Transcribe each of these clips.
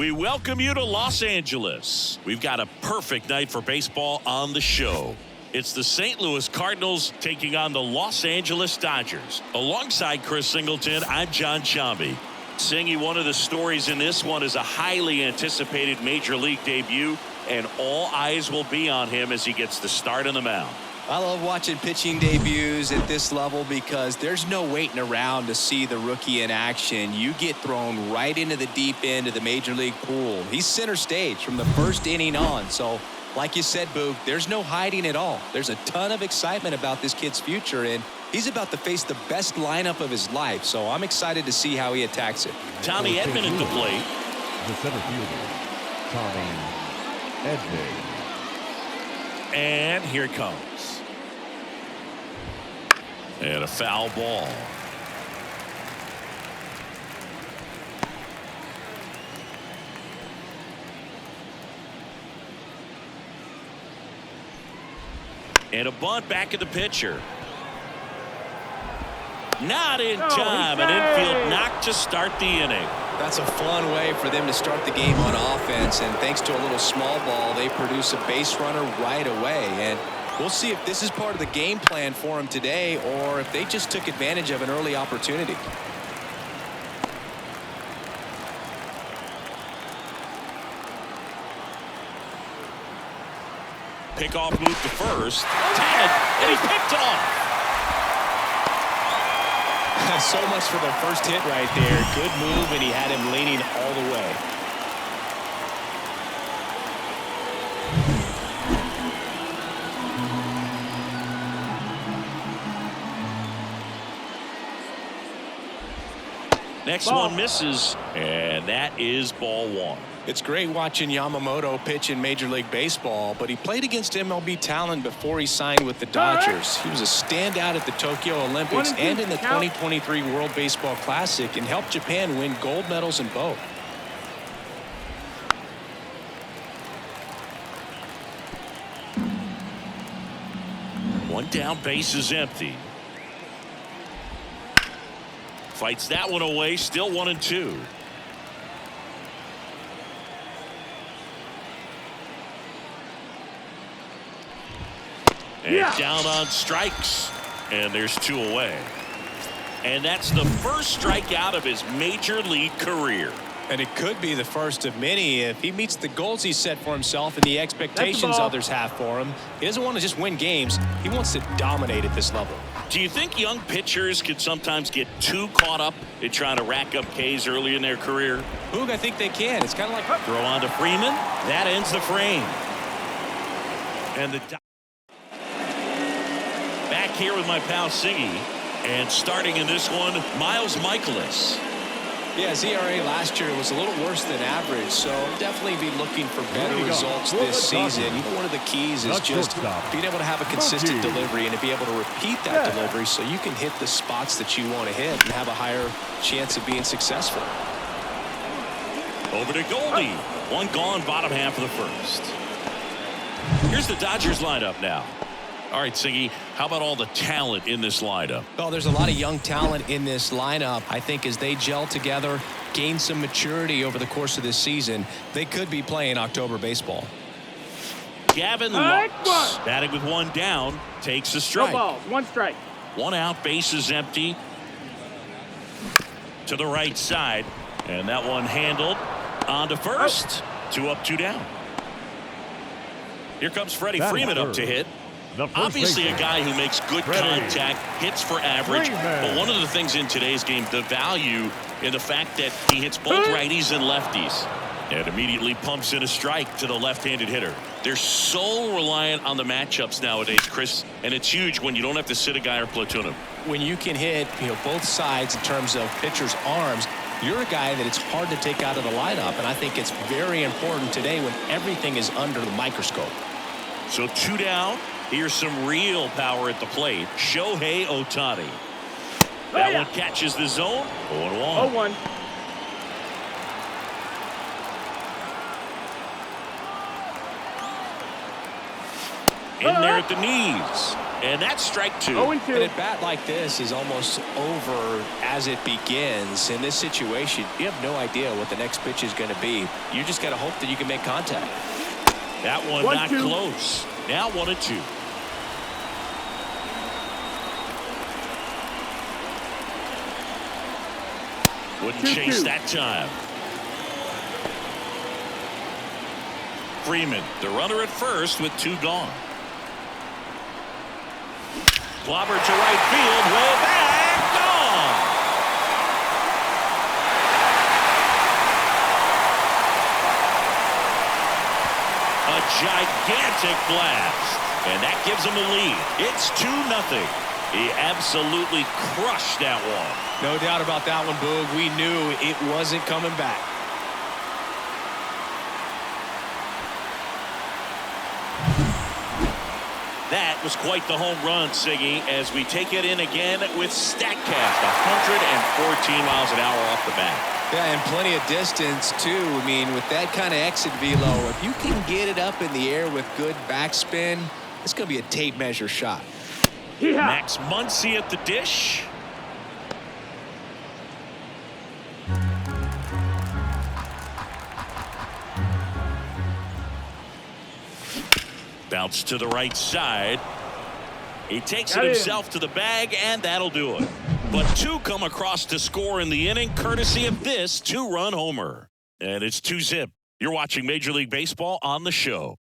We welcome you to Los Angeles. We've got a perfect night for baseball on the show. It's the St. Louis Cardinals taking on the Los Angeles Dodgers. Alongside Chris Singleton, I'm John Chambi. Singy, one of the stories in this one is a highly anticipated major league debut, and all eyes will be on him as he gets the start on the mound. I love watching pitching debuts at this level because there's no waiting around to see the rookie in action. You get thrown right into the deep end of the major league pool. He's center stage from the first inning on. So, like you said, Boog, there's no hiding at all. There's a ton of excitement about this kid's future, and he's about to face the best lineup of his life. So I'm excited to see how he attacks it. Tommy Edman at the plate. The center fielder, Tommy Edman. And here it comes. And a foul ball. And a bunt back at the pitcher. Not in time. An infield knock to start the inning. That's a fun way for them to start the game on offense, and thanks to a little small ball, they produce a base runner right away. And we'll see if this is part of the game plan for them today or if they just took advantage of an early opportunity. Pickoff move to first. Tagged, and he picked off. So much for the first hit right there. Good move, and he had him leaning all the way. Next one misses, and that is ball one. It's great watching Yamamoto pitch in Major League Baseball, but he played against MLB talent before he signed with the Dodgers. He was a standout at the Tokyo Olympics and in the 2023 World Baseball Classic and helped Japan win gold medals in both. One down, base is empty. Fights that one away, still 1-2. And down on strikes, and there's two away. And that's the first strikeout of his major league career. And it could be the first of many if he meets the goals he set for himself and the expectations others have for him. He doesn't want to just win games. He wants to dominate at this level. Do you think young pitchers could sometimes get too caught up in trying to rack up Ks early in their career? Boog, I think they can. It's kind of like throw on to Freeman. That ends the frame. And the back here with my pal Singy, and starting in this one, Miles Michaelis. Yeah, his ERA last year was a little worse than average, so definitely be looking for better results this season. One of the keys is just being able to have a consistent delivery and to be able to repeat that delivery so you can hit the spots that you want to hit and have a higher chance of being successful. Over to Goldie. One gone, bottom half of the first. Here's the Dodgers lineup now. All right, Singy, how about all the talent in this lineup? Well, there's a lot of young talent in this lineup. I think as they gel together, gain some maturity over the course of this season, they could be playing October baseball. Gavin Lux, batting with one down, takes a strike. No balls, one strike. One out, base is empty. To the right side, and that one handled. On to first. Two up, two down. Here comes Freddie Freeman up to hit. Obviously a guy who makes good contact, hits for average, but one of the things in today's game, the value in the fact that he hits both righties and lefties. And immediately pumps in a strike to the left-handed hitter. They're so reliant on the matchups nowadays, Chris, and it's huge when you don't have to sit a guy or platoon him. When you can hit, both sides in terms of pitchers' arms, you're a guy that it's hard to take out of the lineup, and I think it's very important today when everything is under the microscope. So two down. Here's some real power at the plate. Shohei Ohtani. That one catches the zone. 0-1. 0-1. In there at the knees. And that's strike 2. 0-2. And a bat like this is almost over as it begins. In this situation, you have no idea what the next pitch is going to be. You just got to hope that you can make contact. That one not close. Now 1-2. Wouldn't chase that time. Freeman, the runner at first with 2 gone. Clobber to right field, way back, gone. A gigantic blast, and that gives him the lead. It's 2-0. He absolutely crushed that one. No doubt about that one, Boog. We knew it wasn't coming back. That was quite the home run, Siggy, as we take it in again with StatCast, 114 miles an hour off the bat. Yeah, and plenty of distance, too. I mean, with that kind of exit velo, if you can get it up in the air with good backspin, it's going to be a tape measure shot. Yeah. Max Muncy at the dish. Bounce to the right side. He takes it himself to the bag, and that'll do it. But 2 come across to score in the inning, courtesy of this 2-run homer. And it's 2-0. You're watching Major League Baseball on the show.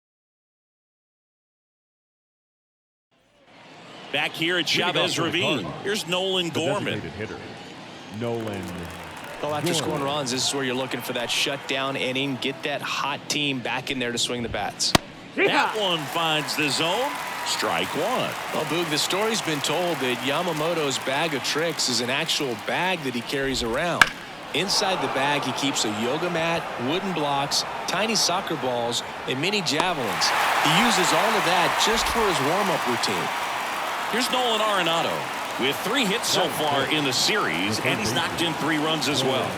Back here at Chavez Ravine, here's Nolan Gorman. Hitter, Nolan. Well, after scoring runs, this is where you're looking for that shutdown inning. Get that hot team back in there to swing the bats. That one finds the zone. Strike 1. Well, Boog, the story's been told that Yamamoto's bag of tricks is an actual bag that he carries around. Inside the bag, he keeps a yoga mat, wooden blocks, tiny soccer balls, and mini javelins. He uses all of that just for his warm-up routine. Here's Nolan Arenado with 3 hits so far in the series, and he's knocked in 3 runs as well.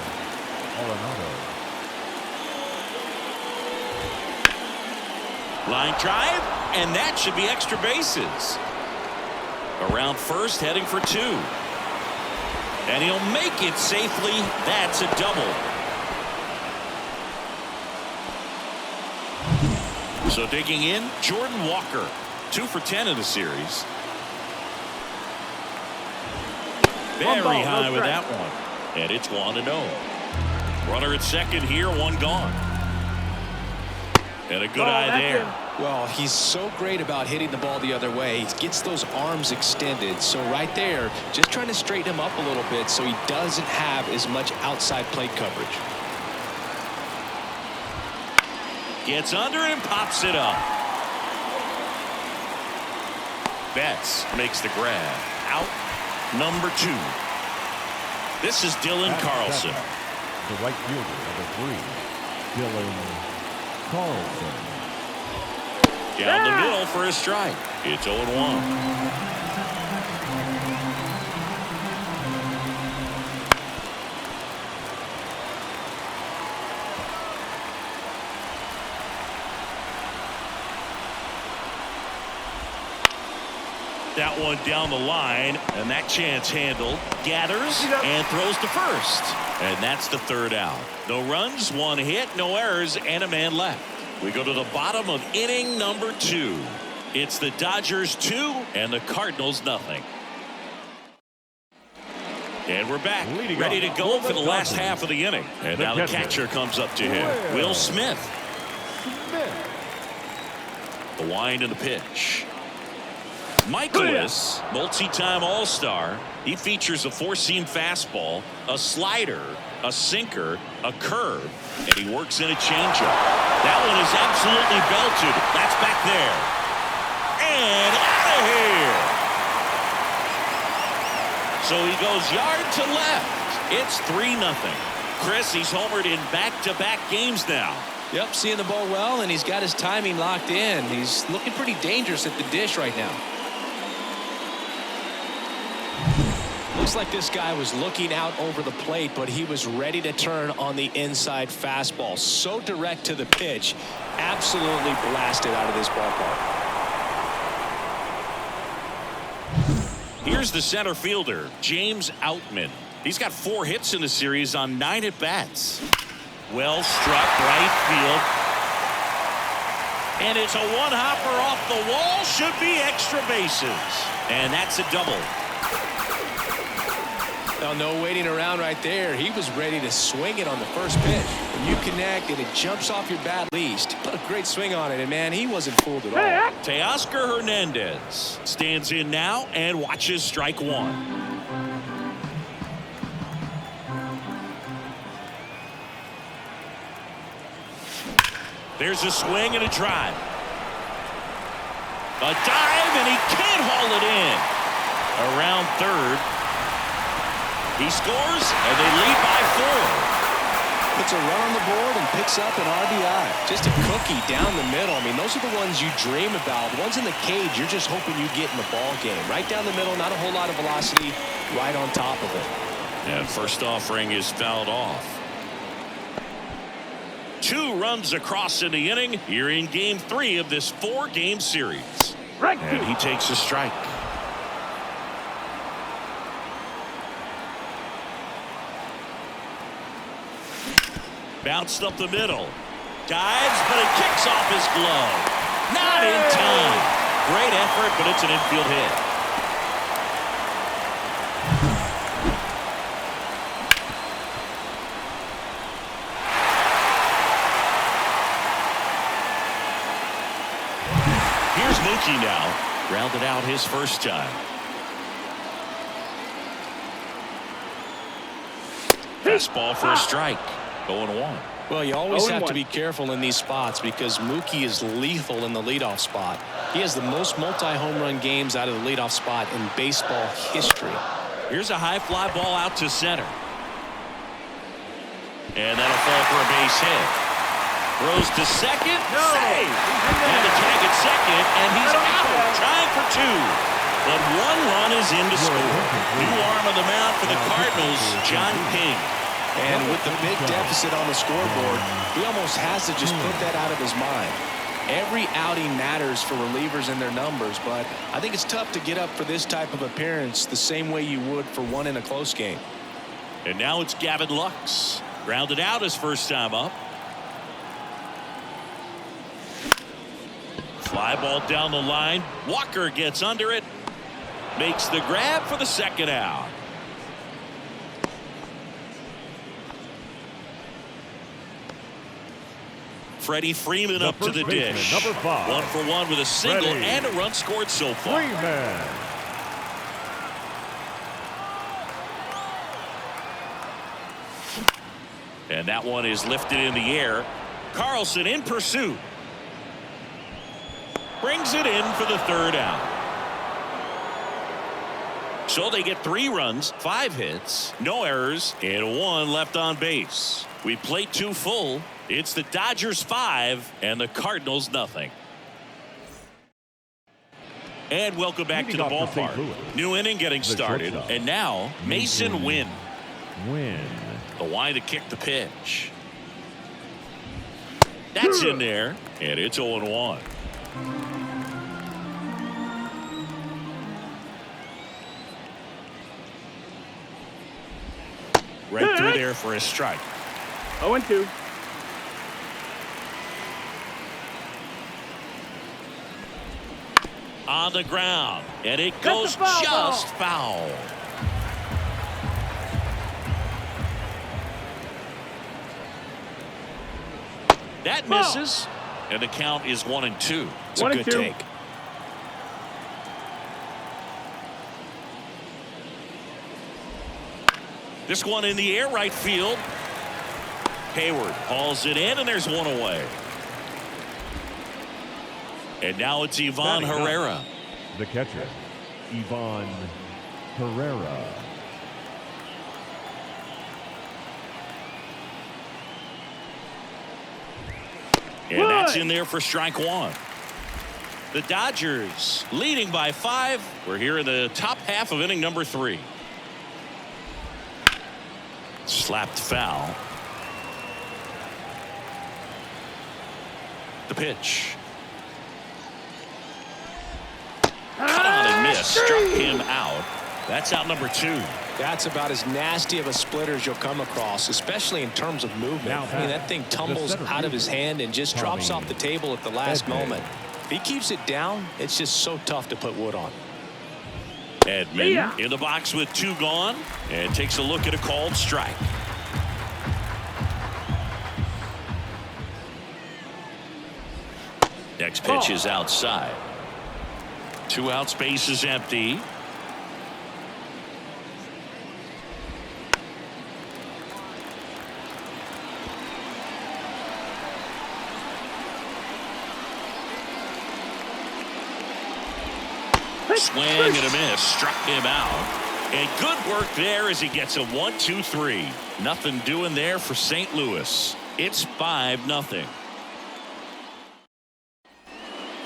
Line drive, and that should be extra bases. Around first, heading for 2. And he'll make it safely. That's a double. So digging in, Jordan Walker, 2 for 10 in the series. Very high with that one. And it's 1-0. Runner at second here, 1 gone. And a good eye there. Well, he's so great about hitting the ball the other way. He gets those arms extended. So right there, just trying to straighten him up a little bit so he doesn't have as much outside plate coverage. Gets under and pops it up. Betts makes the grab. Out number 2. This is Dylan Carlson. The right fielder, number 3, Dylan Carlson. Down the middle for a strike. It's 0-1. That one down the line, and that chance handled. Gathers and throws to first. And that's the 3rd out. No runs, 1 hit, no errors, and a man left. We go to the bottom of inning number 2. It's the Dodgers 2 and the Cardinals nothing. And we're back, ready to go for the last half of the inning. And now the catcher comes up to him, Will Smith. The wind and the pitch. Michaelis, multi-time All-Star. He features a 4-seam fastball, a slider, a sinker, a curve, and he works in a changeup. That one is absolutely belted. That's back there. And out of here. So he goes yard to left. It's 3-0. Chris, he's homered in back-to-back games now. Yep, seeing the ball well, and he's got his timing locked in. He's looking pretty dangerous at the dish right now. Looks like this guy was looking out over the plate, but he was ready to turn on the inside fastball. So direct to the pitch. Absolutely blasted out of this ballpark. Here's the center fielder, James Outman. He's got 4 hits in the series on 9 at-bats. Well struck right field. And it's a one-hopper off the wall. Should be extra bases. And that's a double. Now, no waiting around right there. He was ready to swing it on the first pitch. When you connect and it jumps off your bat least. Put a great swing on it, and man, he wasn't fooled at all. Teoscar Hernandez stands in now and watches strike 1. There's a swing and a drive. A dive, and he can't haul it in. Around third. He scores, and they lead by 4. Puts a run on the board and picks up an RBI. Just a cookie down the middle. I mean, those are the ones you dream about. Ones in the cage, you're just hoping you get in the ball game. Right down the middle, not a whole lot of velocity, right on top of it. And first offering is fouled off. 2 runs across in the inning here in game 3 of this 4-game series. And he takes a strike. Bounced up the middle. Dives, but it kicks off his glove. Not in time. Great effort, but it's an infield hit. Here's Mookie now. Grounded out his first time. Fastball for a strike. 0-1. Well, you always have to be careful in these spots because Mookie is lethal in the leadoff spot. He has the most multi-home run games out of the leadoff spot in baseball history. Here's a high fly ball out to center. And that'll fall for a base hit. Throws to second. Save. And a tag at second, and he's out. Trying for 2. But 1 run is in to score. New arm on the mound for the Cardinals, John King. And with the big deficit on the scoreboard, he almost has to just put that out of his mind. Every outing matters for relievers and their numbers, but I think it's tough to get up for this type of appearance the same way you would for one in a close game. And now it's Gavin Lux. Grounded out his first time up. Fly ball down the line. Walker gets under it. Makes the grab for the second out. Freddie Freeman up to the dish. Number 5. 1 for 1 with a single and a run scored so far. Freeman. And that one is lifted in the air. Carlson in pursuit. Brings it in for the third out. So they get 3 runs, 5 hits, no errors, and 1 left on base. We play 2 full. It's the Dodgers 5 and the Cardinals nothing. And welcome back to the ballpark. New inning getting started. And now Mason Wynn. The line to kick the pitch. That's in there. And it's 0-1. Right through there for a strike. 0-2. On the ground, and it goes just foul. That misses, and the count is 1-2. It's a good take. This one in the air, right field. Hayward hauls it in, and there's 1 away. And now it's Ivan Herrera. The catcher, Ivan Herrera. And that's in there for strike 1. The Dodgers leading by 5. We're here in the top half of inning number 3. Slapped foul. The pitch. Cut on and struck him out. That's out number 2. That's about as nasty of a splitter as you'll come across, especially in terms of movement. I mean, that thing tumbles out of his hand and just drops off the table at the last moment. If he keeps it down, it's just so tough to put wood on. Edman in the box with 2 gone and takes a look at a called strike. Next pitch is outside. 2 outs, base is empty. Swing and a miss, struck him out. And good work there as he gets a 1-2-3. Nothing doing there for St. Louis. It's 5-0.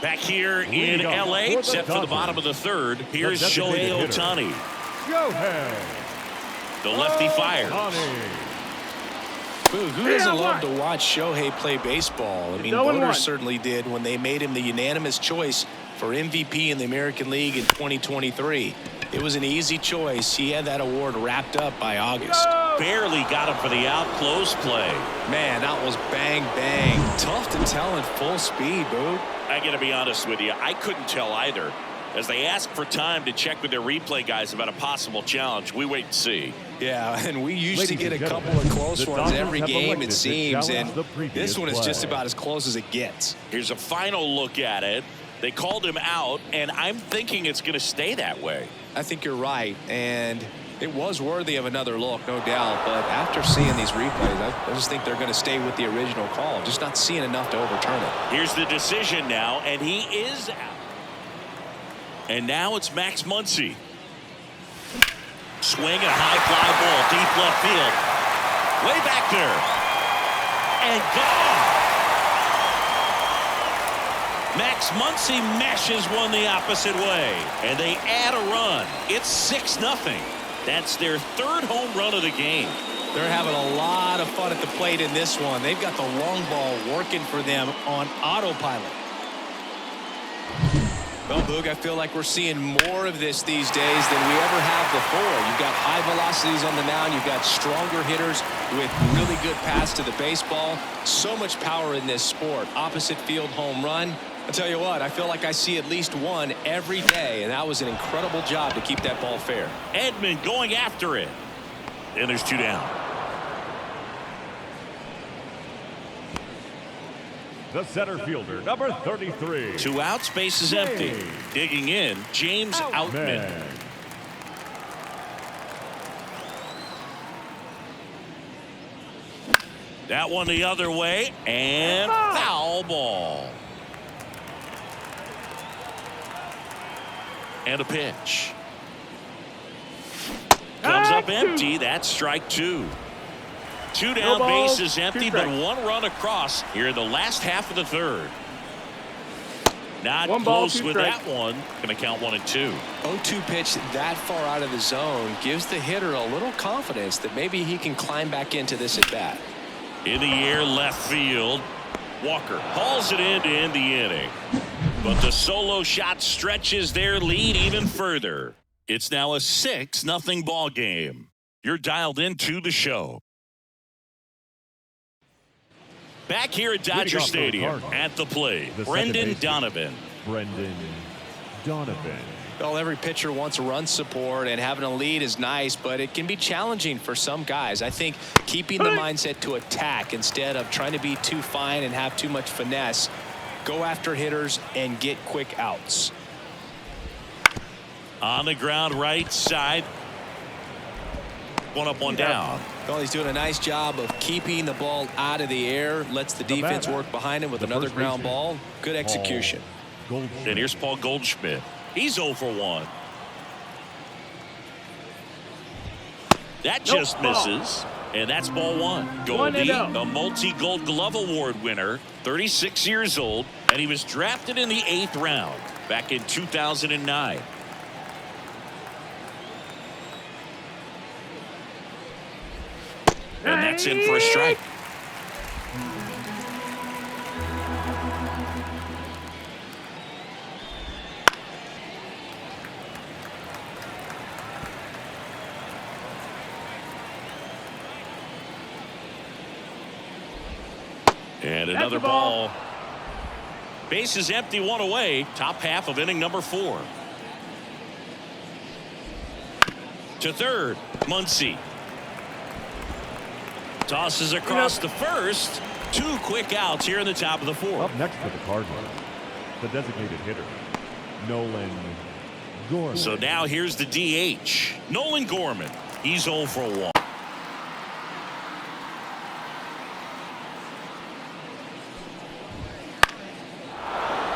Back here in LA, set for the bottom of the 3rd. Here's Shohei Ohtani. The lefty fires. Who doesn't love to watch Shohei play baseball? I mean, voters certainly did when they made him the unanimous choice for MVP in the American League in 2023. It was an easy choice. He had that award wrapped up by August. Barely got him for the out close play. Man, that was bang, bang. Tough to tell at full speed, Boog. I got to be honest with you. I couldn't tell either. As they ask for time to check with their replay guys about a possible challenge, we wait and see. Yeah, and we used to get a couple of close ones every game, it seems, and this one is just about as close as it gets. Here's a final look at it. They called him out, and I'm thinking it's going to stay that way. I think you're right, and it was worthy of another look, no doubt. But after seeing these replays, I just think they're going to stay with the original call. Just not seeing enough to overturn it. Here's the decision now, and he is out. And now it's Max Muncy. Swing and a high fly ball, deep left field. Way back there. And gone. Max Muncy meshes one the opposite way. And they add a run. It's 6-0. That's their 3rd home run of the game. They're having a lot of fun at the plate in this one. They've got the long ball working for them on autopilot. Well, Boog, I feel like we're seeing more of this these days than we ever have before. You've got high velocities on the mound. You've got stronger hitters with really good paths to the baseball. So much power in this sport. Opposite field home run. I'll tell you what, I feel like I see at least one every day, and that was an incredible job to keep that ball fair. Edman going after it. And there's 2 down. The center fielder, number 33. 2 outs, base is empty. Digging in, James Outman. That one the other way, and foul ball. And a pitch. Comes up empty. That's strike 2. 2 down, base is empty, but 1 run across here in the last half of the 3rd. Not close with that one. Going to count 1 and 2. 0-2 pitch that far out of the zone gives the hitter a little confidence that maybe he can climb back into this at bat. In the air, left field. Walker hauls it in to end the inning. But the solo shot stretches their lead even further. It's now a 6-0 ball game. You're dialed into the show. Back here at Dodger Stadium at the plate, Brendan Donovan. Well, every pitcher wants run support, and having a lead is nice, but it can be challenging for some guys. I think keeping the mindset to attack instead of trying to be too fine and have too much finesse, go after hitters and get quick outs. On the ground, right side. 1 up, 1 down. Well, he's doing a nice job of keeping the ball out of the air. Lets the defense work behind him with another ground ball. Good execution. And here's Paul Goldschmidt. He's 0 for 1. That just misses. And that's ball 1. Goldie, a multi-Gold Glove Award winner, 36 years old, and he was drafted in the 8th round back in 2009. And that's in for a strike. And another ball. Base is empty, one away. Top half of inning number 4. To third, Muncy. Tosses across to first. 2 quick outs here in the top of the 4th. Up next for the Cardinals, the designated hitter, Nolan Gorman. So now here's the DH, Nolan Gorman. He's 0 for 1.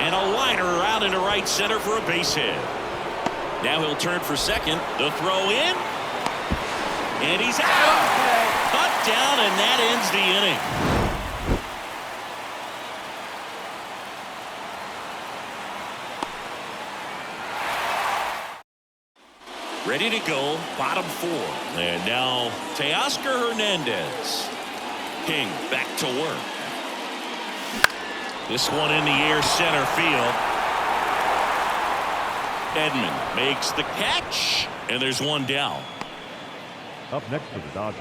And a liner out into right center for a base hit. Now he'll turn for second. The throw in. And he's out. Cut down, and that ends the inning. Ready to go, bottom 4. And now Teoscar Hernandez. King back to work. This one in the air, center field. Edman makes the catch, and there's one down. Up next for the Dodgers,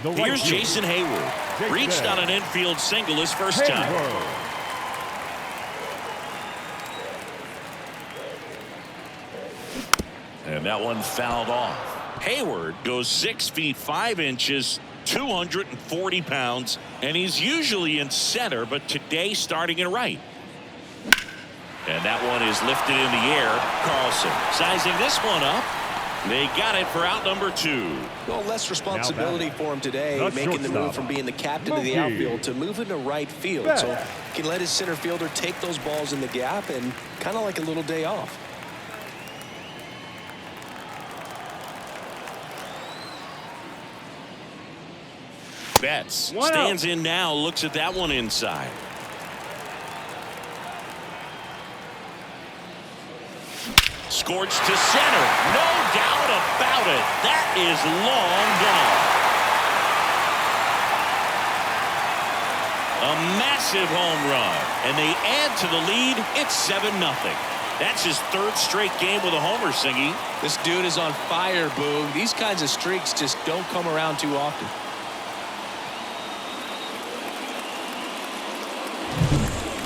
the right Here's fielder, Jason Hayward. Reached on an infield single his first time. Hayward. And that one fouled off. Hayward goes 6 feet 5 inches, 240 pounds, and he's usually in center, but today starting in right. And that one is lifted in the air. Carlson sizing this one up. They got it for out number 2. Well, less responsibility for him today, The making the move shortstop, from being the captain of the Mookie outfield to moving to right field. Betts. So he can let his center fielder take those balls in the gap and kind of like a little day off. Betts stands in now, looks at that one inside. Scorched to center. No doubt about it. That is long gone. A massive home run. And they add to the lead. It's 7-0. That's his 3rd straight game with a homer, Singy. This dude is on fire, Boog. These kinds of streaks just don't come around too often.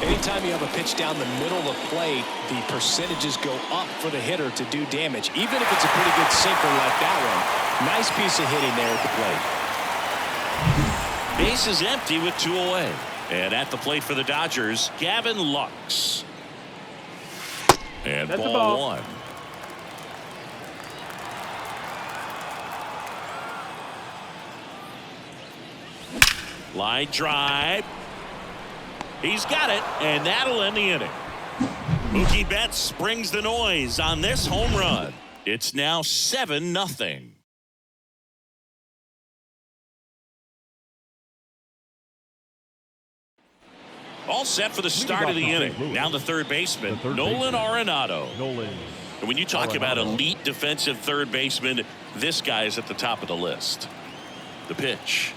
Anytime you have a pitch down the middle of the plate, the percentages go up for the hitter to do damage, even if it's a pretty good sinker like that one. Nice piece of hitting there at the plate. Base is empty with 2 away. And at the plate for the Dodgers, Gavin Lux. And That's ball 1. Line drive. He's got it, and that'll end the inning. Mookie Betts brings the noise on this home run. It's now 7-0. All set for the start of the inning. Down the third baseman, Nolan Arenado. And when you talk about elite defensive third baseman, this guy is at the top of the list. The pitch.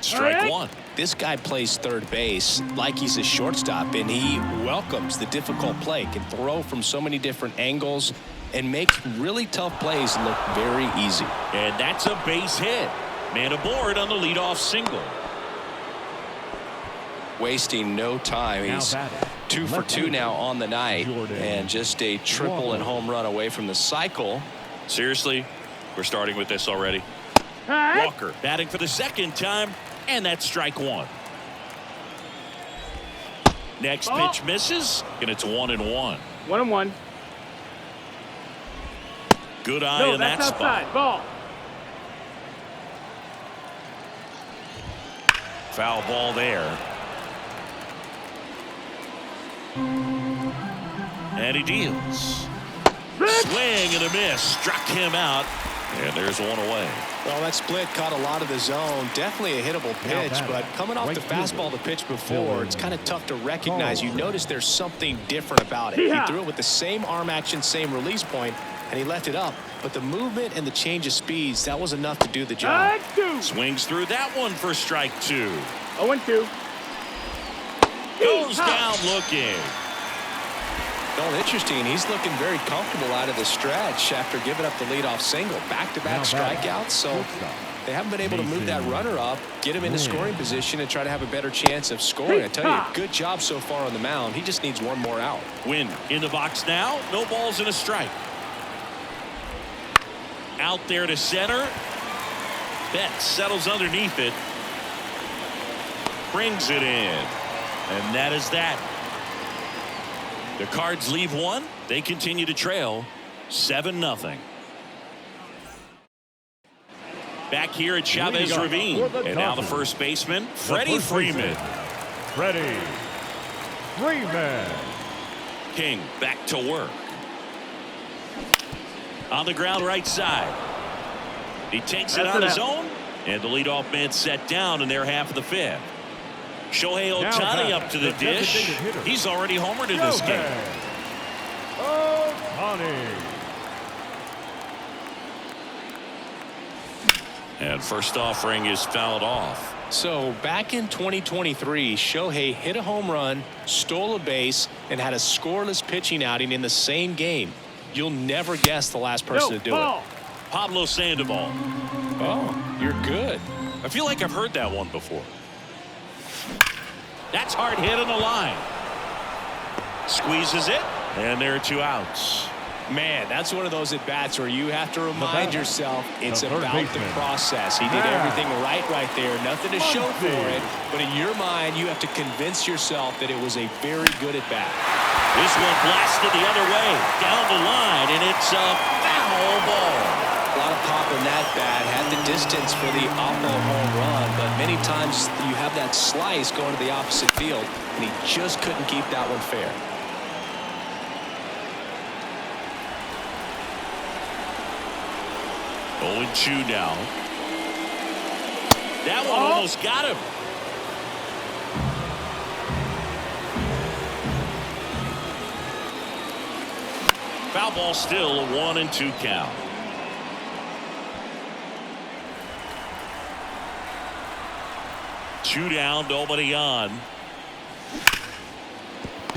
Strike 1. This guy plays third base like he's a shortstop, and he welcomes the difficult play. Can throw from so many different angles and makes really tough plays look very easy. And that's a base hit. Man aboard on the leadoff single. Wasting no time. He's 2 for 2 now on the night, and just a triple and home run away from the cycle. Seriously, we're starting with this already. Walker batting for the 2nd time, and that's strike 1. Next pitch misses, and it's 1-1. 1-1. Good eye in that that's spot. outside. Ball. Foul ball there. And he deals. Swing and a miss. Struck him out. And there's one away. Well, that split caught a lot of the zone. Definitely a hittable pitch, but coming off the fastball the pitch before, it's kind of tough to recognize. You notice there's something different about it. He threw it with the same arm action, same release point, and he left it up. But the movement and the change of speeds, that was enough to do the job. Swings through that one for strike 2. 0-2. Goes down looking. Well, interesting. He's looking very comfortable out of the stretch after giving up the leadoff single. Back-to-back strikeouts, so they haven't been able to move that runner up, get him into scoring position, and try to have a better chance of scoring. I tell you, good job so far on the mound. He just needs one more out. Win in the box now. No balls and a strike. Out there to center. Betts settles underneath it. Brings it in. And that is that. The Cards leave one. They continue to trail 7-0. Back here at Chavez Ravine. And now the first baseman, Freddie Freeman. Freddie Freeman. King back to work. On the ground right side. He takes it on his own. And the leadoff man set down in their half of the fifth. Shohei Ohtani up to the dish. He's already homered in this game. Ohtani. And first offering is fouled off. So back in 2023, Shohei hit a home run, stole a base, and had a scoreless pitching outing in the same game. You'll never guess the last person to do it. Pablo Sandoval. Oh, you're good. I feel like I've heard that one before. That's hard hit on the line. Squeezes it, and there are 2 outs. Man, that's one of those at-bats where you have to remind yourself it's about the process. He did everything right there. Nothing to show for it. But in your mind, you have to convince yourself that it was a very good at-bat. This one blasted the other way. Down the line, and it's a foul ball. A lot of pop in that bat. Had the distance for the Oppo home run. But many times you have that slice going to the opposite field. And he just couldn't keep that one fair. 0-2 now. That one almost got him. Foul ball still, a 1-2 count. Two down, nobody on.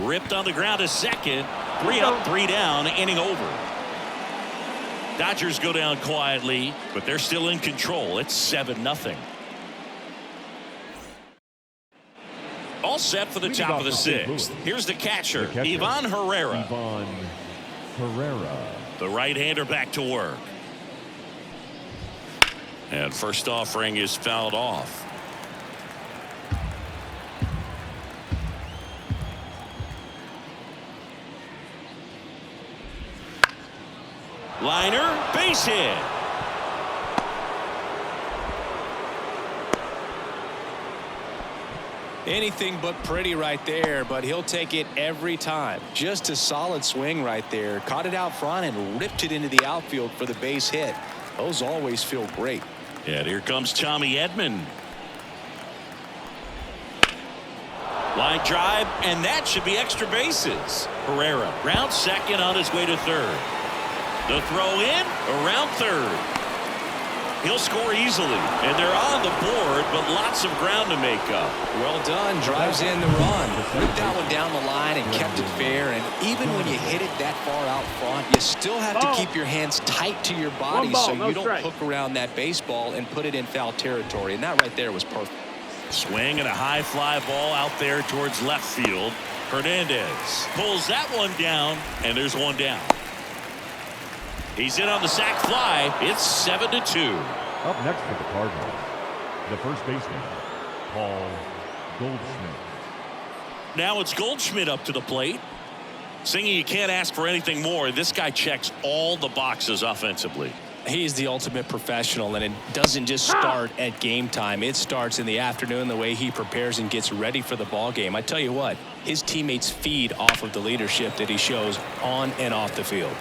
Ripped on the ground to second. 3 up, 3 down, inning over. Dodgers go down quietly, but they're still in control. It's 7-0. All set for the top of the 6th. Here's the catcher, Ivan Herrera. Ivan Herrera. The right-hander back to work. And first offering is fouled off. Liner, base hit. Anything but pretty right there, but he'll take it every time. Just a solid swing right there. Caught it out front and ripped it into the outfield for the base hit. Those always feel great. And here comes Tommy Edman. Line drive, and that should be extra bases. Herrera round second on his way to third. The throw in around third. He'll score easily, and they're on the board, but lots of ground to make up. Well done. Drives in the run. Put that one down the line and kept it fair. And even when you hit it that far out front, you still have to keep your hands tight to your body so you don't hook around that baseball and put it in foul territory. And that right there was perfect. Swing and a high fly ball out there towards left field. Hernandez pulls that one down, and there's one down. He's in on the sac fly. It's 7-2. Up next for the Cardinals, the first baseman, Paul Goldschmidt. Now it's Goldschmidt up to the plate. Singing, you can't ask for anything more. This guy checks all the boxes offensively. He's the ultimate professional, and it doesn't just start at game time. It starts in the afternoon, the way he prepares and gets ready for the ball game. I tell you what, his teammates feed off of the leadership that he shows on and off the field.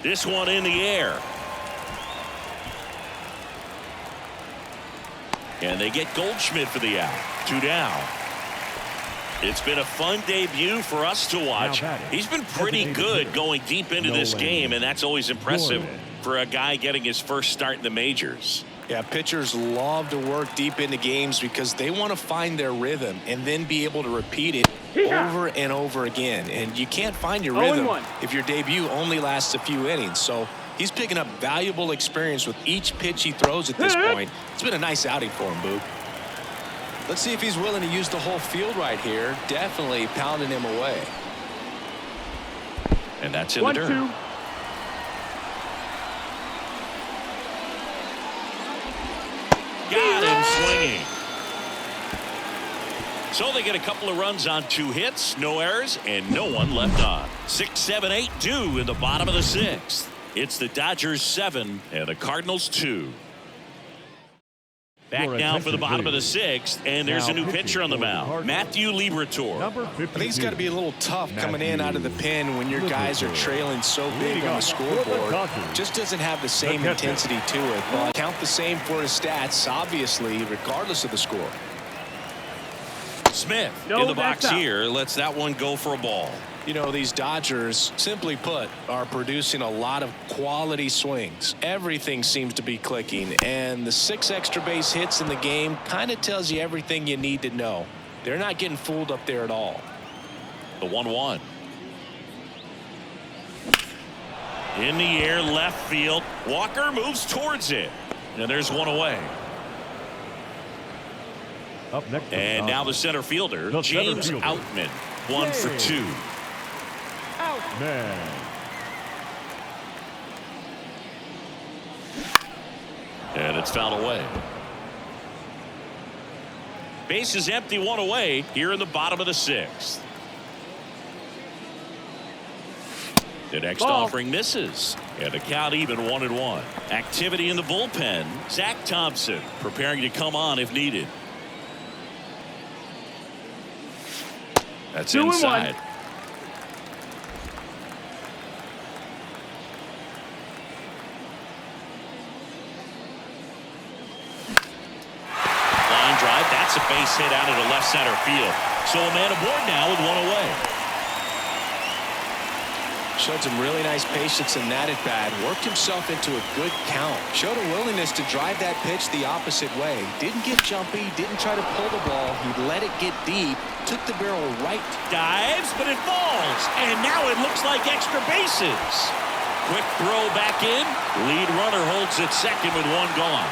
This one in the air. And they get Goldschmidt for the out. 2 down. It's been a fun debut for us to watch. He's been pretty good going deep into this game, and that's always impressive for a guy getting his first start in the majors. Yeah, pitchers love to work deep into games because they want to find their rhythm and then be able to repeat it over and over again. And you can't find your rhythm if your debut only lasts a few innings. So he's picking up valuable experience with each pitch he throws at this point. It's been a nice outing for him, Boog. Let's see if he's willing to use the whole field right here. Definitely pounding him away. And that's in the dirt. 1-2. Got him swinging. So they get a couple of runs on 2 hits, no errors, and no one left on. 6, 7, 8 due in the bottom of the 6th. It's the Dodgers 7 and the Cardinals 2. Back now for the bottom of the 6th, and there's a new pitcher on the mound, Matthew Liberatore. Number 52. I think it's got to be a little tough coming in out of the pen when your guys are trailing so big on the scoreboard. Just doesn't have the same intensity to it, but count the same for his stats, obviously, regardless of the score. Smith in the box here lets that one go for a ball. You know, these Dodgers, simply put, are producing a lot of quality swings. Everything seems to be clicking, and the 6 extra base hits in the game kind of tells you everything you need to know. They're not getting fooled up there at all. The 1-1. In the air, left field. Walker moves towards it, and there's one away. Up next, and now the center fielder, James Outman, 1 for 2. Man. And it's fouled away. Base is empty, 1 away here in the bottom of the 6th. The next offering misses, and the count even 1-1. Activity in the bullpen. Zach Thompson preparing to come on if needed. That's inside. Line drive. That's a base hit out into left center field. So a man aboard now with 1 away. Showed some really nice patience in that at bat. Worked himself into a good count. Showed a willingness to drive that pitch the opposite way. Didn't get jumpy. Didn't try to pull the ball. He let it get deep. Took the barrel right. Dives, but it falls. And now it looks like extra bases. Quick throw back in. Lead runner holds at second with 1 gone.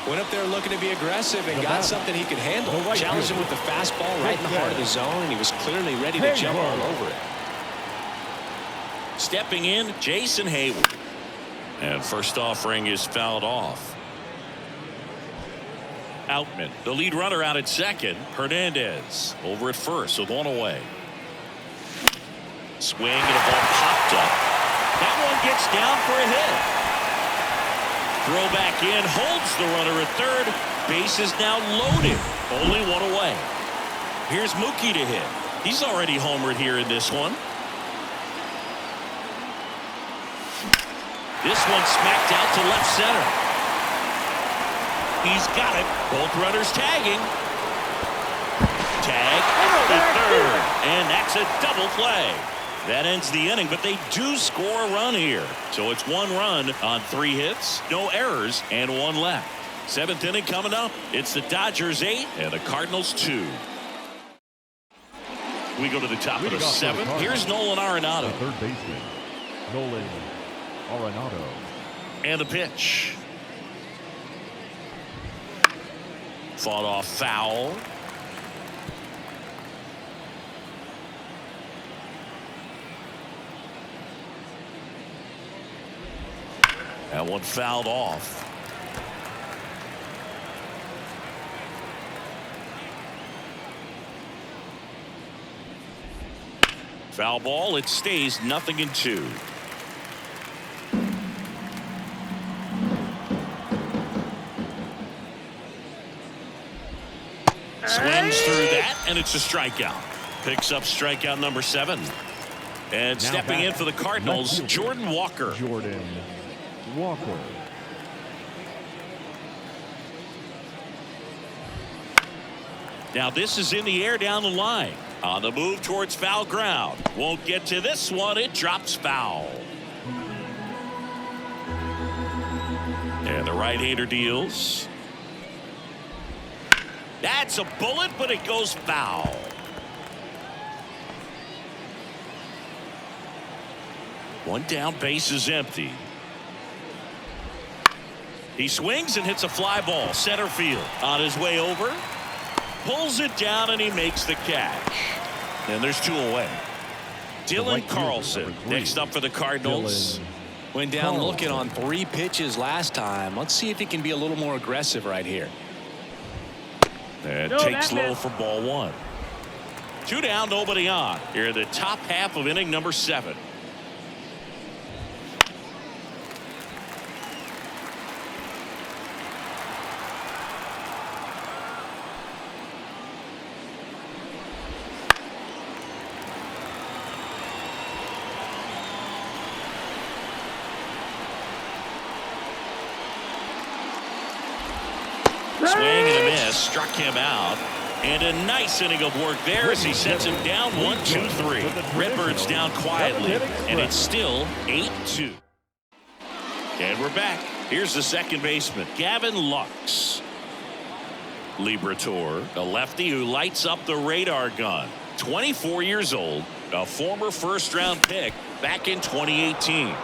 Went up there looking to be aggressive and got something he could handle. Challenged him with the fastball right in the heart of the zone, and he was clearly ready to jump all over it. Stepping in, Jason Hayward. And first offering is fouled off. Outman, the lead runner out at second. Hernandez over at first with 1 away. Swing and a ball popped up. That one gets down for a hit. Throw back in, holds the runner at third. Base is now loaded. Only 1 away. Here's Mookie to hit. He's already homered here in this one. This one smacked out to left center. He's got it. Both runners tagging. Tag out to third. And that's a double play. That ends the inning, but they do score a run here. So it's 1 run on 3 hits, no errors, and 1 left. 7th inning coming up. It's the Dodgers 8 and the Cardinals 2. We go to the top of the 7th. Here's Nolan Arenado. The third baseman, Nolan Arenado. And the pitch. Fought off foul. That one fouled off. Foul ball. It stays 0-2. Swings through that, and it's a strikeout. Picks up strikeout number 7. And now stepping in for the Cardinals, Jordan Walker. Jordan Walker. Now this is in the air down the line. On the move towards foul ground. Won't get to this one. It drops foul. And the right-hander deals. That's a bullet, but it goes foul. One down, base is empty. He swings and hits a fly ball center field. On his way over, pulls it down, and he makes the catch. And there's 2 away. Dylan Carlson next up for the Cardinals. Went down looking on 3 pitches last time. Let's see if he can be a little more aggressive right here. And takes low for ball 1. 2 down, nobody on. Here in the top half of inning number 7. Swing and a miss, struck him out. And a nice inning of work there as he sets him down 1-2-3. Redbirds down quietly, and it's still 8-2. And we're back. Here's the second baseman, Gavin Lux. Liberatore, a lefty who lights up the radar gun. 24 years old, a former first-round pick back in 2018.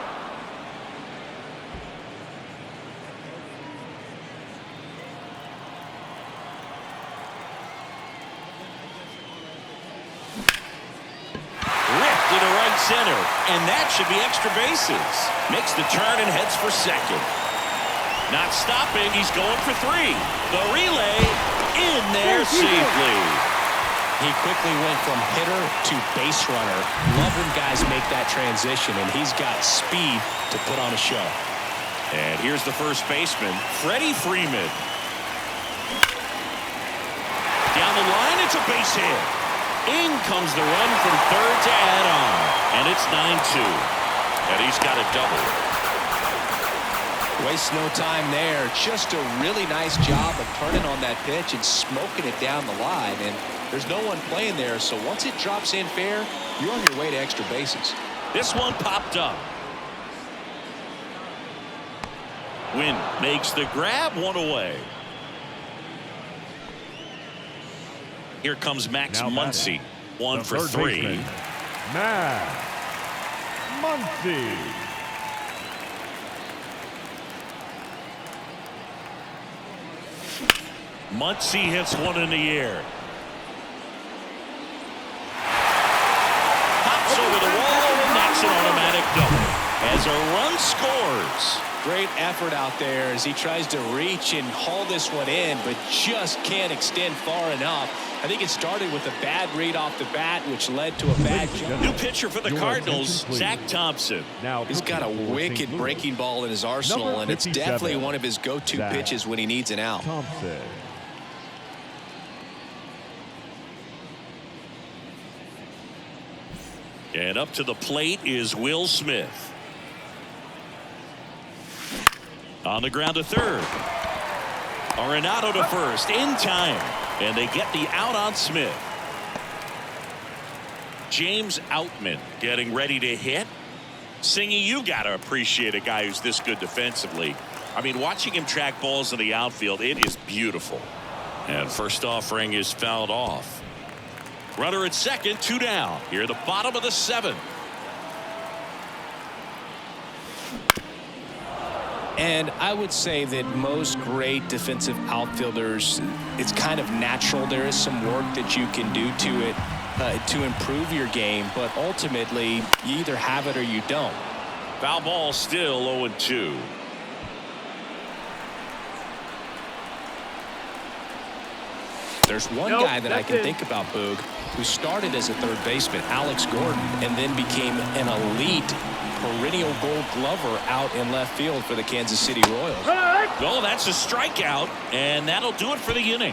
Center, and that should be extra bases. Makes the turn and heads for second. Not stopping, he's going for 3. The relay in there safely. He quickly went from hitter to base runner. Love when guys make that transition, and he's got speed to put on a show. And here's the first baseman, Freddie Freeman. Down the line, it's a base hit. In comes the run from third to add on. And it's 9-2. And he's got a double. Waste no time there. Just a really nice job of turning on that pitch and smoking it down the line. And there's no one playing there, so once it drops in fair, you're on your way to extra bases. This one popped up. Wynn makes the grab, 1 away. Here comes Max Muncy, 1 for 3. Max Muncy. Muncy hits one in the air. Pops over the wall, and that's an automatic double. As a run scores. Great effort out there as he tries to reach and haul this one in, but just can't extend far enough. I think it started with a bad read off the bat, which led to a bad jump. New pitcher for the Cardinals, Zach Thompson. He's got a wicked breaking ball in his arsenal, and it's definitely one of his go-to pitches when he needs an out. Thompson. And up to the plate is Will Smith. On the ground to third. Arenado to first in time. And they get the out on Smith. James Outman getting ready to hit. Singy, you got to appreciate a guy who's this good defensively. I mean, watching him track balls in the outfield, it is beautiful. And first offering is fouled off. Runner at second, 2 down. Here at the bottom of the 7th. And I would say that most great defensive outfielders, it's kind of natural. There is some work that you can do to it to improve your game, but ultimately you either have it or you don't. Foul ball still 0-2. There's one guy that I can think about, Boog, who started as a third baseman, Alex Gordon, and then became an elite perennial Gold Glover out in left field for the Kansas City Royals. Well, that's a strikeout, and that'll do it for the inning.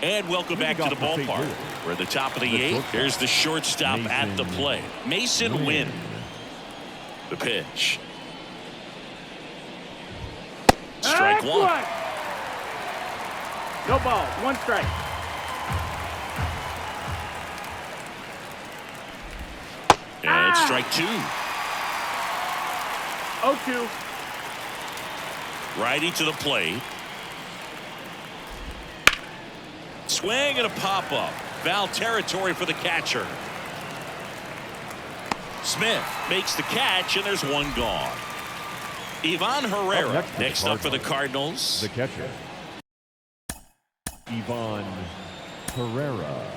And welcome back to the ballpark. We're at the top of the 8th. Here's the shortstop at the plate, Mason Wynn. The pitch. Strike 1. No ball. 1 strike. And strike 2. 0-2. Righty to the plate. Swing and a pop-up. Foul territory for the catcher. Smith makes the catch, and there's one gone. Ivan Herrera next up for the Cardinals. The catcher, Ivan Herrera.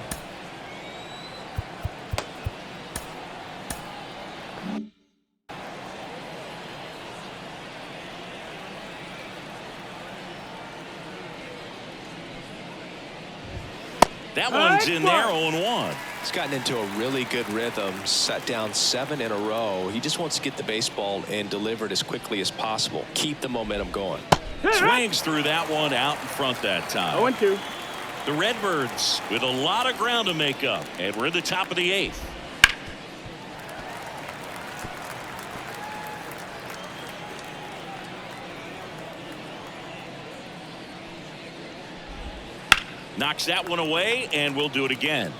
That one's in there, 0-1. He's gotten into a really good rhythm, set down 7 in a row. He just wants to get the baseball and deliver it as quickly as possible. Keep the momentum going. Swings through that one out in front that time. 0-2. The Redbirds with a lot of ground to make up, and we're at the top of the 8th. Knocks that one away, and we'll do it again.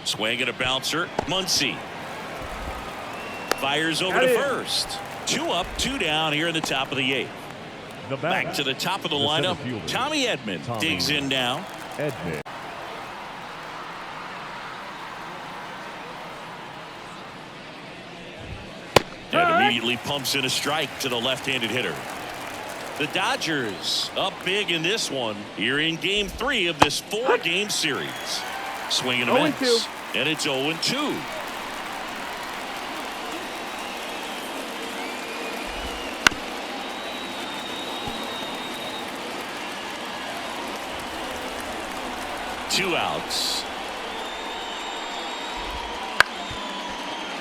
Swing and a bouncer. Muncy fires over to first. 2 up, 2 down here in the top of the 8th. Back to the top of the lineup. Tommy Edman digs in now. Edman. And immediately pumps in a strike to the left-handed hitter. The Dodgers up big in this one here in game 3 of this 4-game series. Swing and a miss. And it's 0-2. Two outs.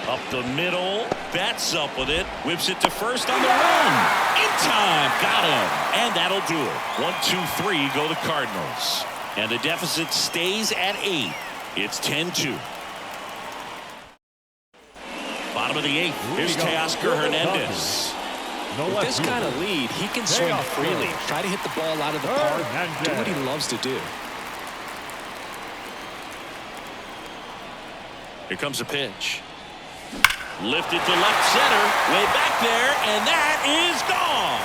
Up the middle. Bats up with it. Whips it to first on the run. In time. Got him. And that'll do it. 1, 2, 3 go the Cardinals. And the deficit stays at 8. It's 10-2. Bottom of the 8th. Here's Teoscar Hernandez. With this kind of lead, he can swing freely. Try to hit the ball out of the park. Do what he loves to do. Here comes a pitch. Lifted to left center. Way back there, and that is gone.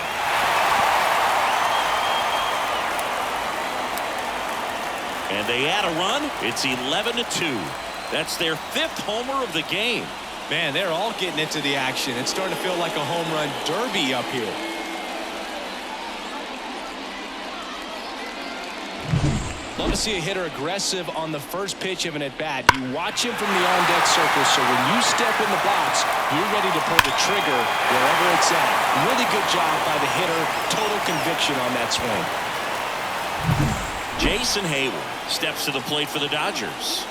And they add a run. It's 11-2. That's their 5th homer of the game. Man, they're all getting into the action. It's starting to feel like a home run derby up here. Love to see a hitter aggressive on the first pitch of an at-bat. You watch him from the on-deck circle, so when you step in the box, you're ready to pull the trigger wherever it's at. Really good job by the hitter. Total conviction on that swing. Jason Hayward steps to the plate for the Dodgers.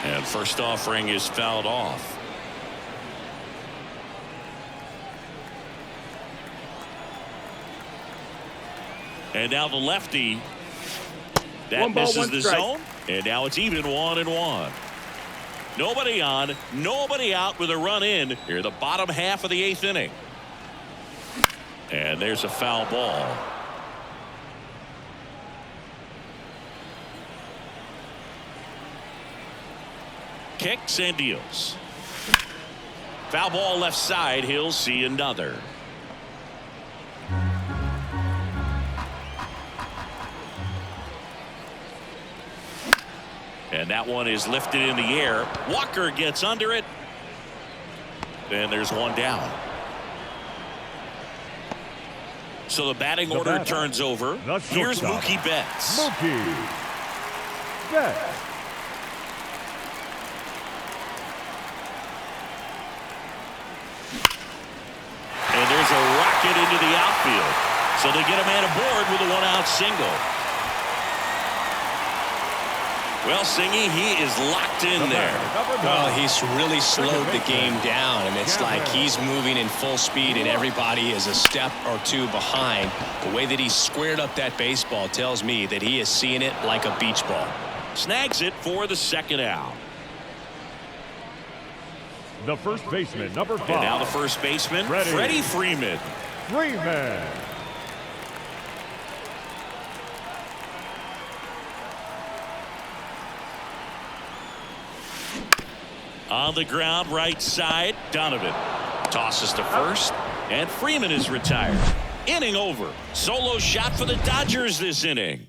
And first offering is fouled off. And now the lefty. That misses the zone. And now it's even 1-1. Nobody on, nobody out with a run in here, the bottom half of the 8th inning. And there's a foul ball. Kicks and deals. Foul ball left side. He'll see another. And that one is lifted in the air. Walker gets under it. And there's one down. So the batting order turns over. Here's Mookie Betts. Mookie Betts. And there's a rocket into the outfield. So they get a man aboard with a 1-out single. Well, Singy, he is locked in there. Well, he's really slowed the game down, and it's like he's moving in full speed, and everybody is a step or two behind. The way that he squared up that baseball tells me that he is seeing it like a beach ball. Snags it for the second out. The first baseman, number 5. And now the first baseman, Freddie Freeman. On the ground, right side, Donovan tosses to first, and Freeman is retired. Inning over. Solo shot for the Dodgers this inning.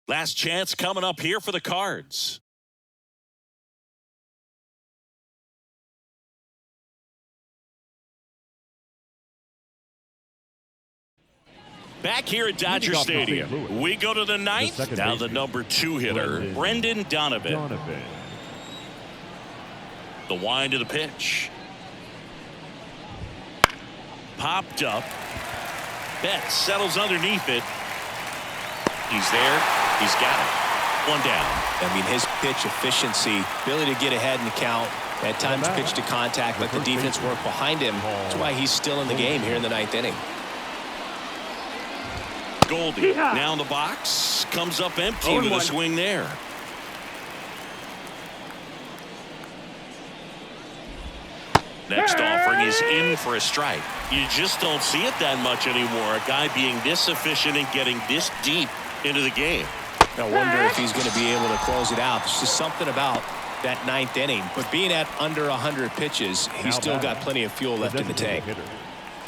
Last chance coming up here for the Cards. Back here at Dodger Stadium, we go to the ninth. Now the number 2 hitter, Brendan Donovan. The wind of the pitch. Popped up. Betts settles underneath it. He's there. He's got it. One down. I mean, his pitch efficiency, ability to get ahead in the count, at times pitch to contact, let the defense work behind him. That's why he's still in the game here in the 9th inning. Goldie now in the box. Comes up empty with a swing there. Next offering is in for a strike. You just don't see it that much anymore. A guy being this efficient and getting this deep into the game. I wonder if he's going to be able to close it out. There's just something about that 9th inning. But being at under 100 pitches, he's still got plenty of fuel left in the tank.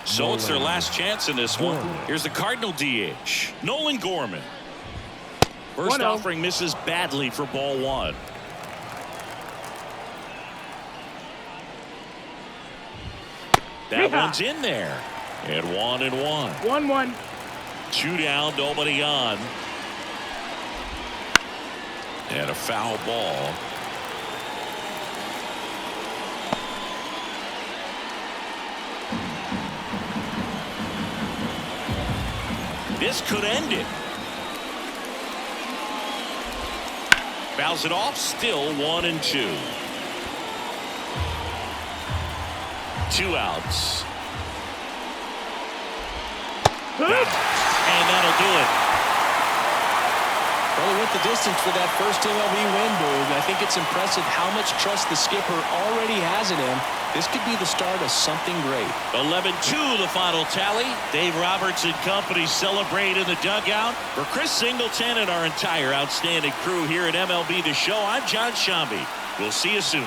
So it's their last chance in this one. Here's the Cardinal DH, Nolan Gorman. First offering misses badly for ball 1. That one's in there. And 1-1. 1-1. 2 down, nobody on. And a foul ball. This could end it. Fouls it off, still 1-2. 2 outs. And that'll do it. Well, he went the distance for that first MLB win, Boog. I think it's impressive how much trust the skipper already has in him. This could be the start of something great. 11-2 the final tally. Dave Roberts and company celebrate in the dugout. For Chris Singleton and our entire outstanding crew here at MLB The Show, I'm John Shambi. We'll see you soon.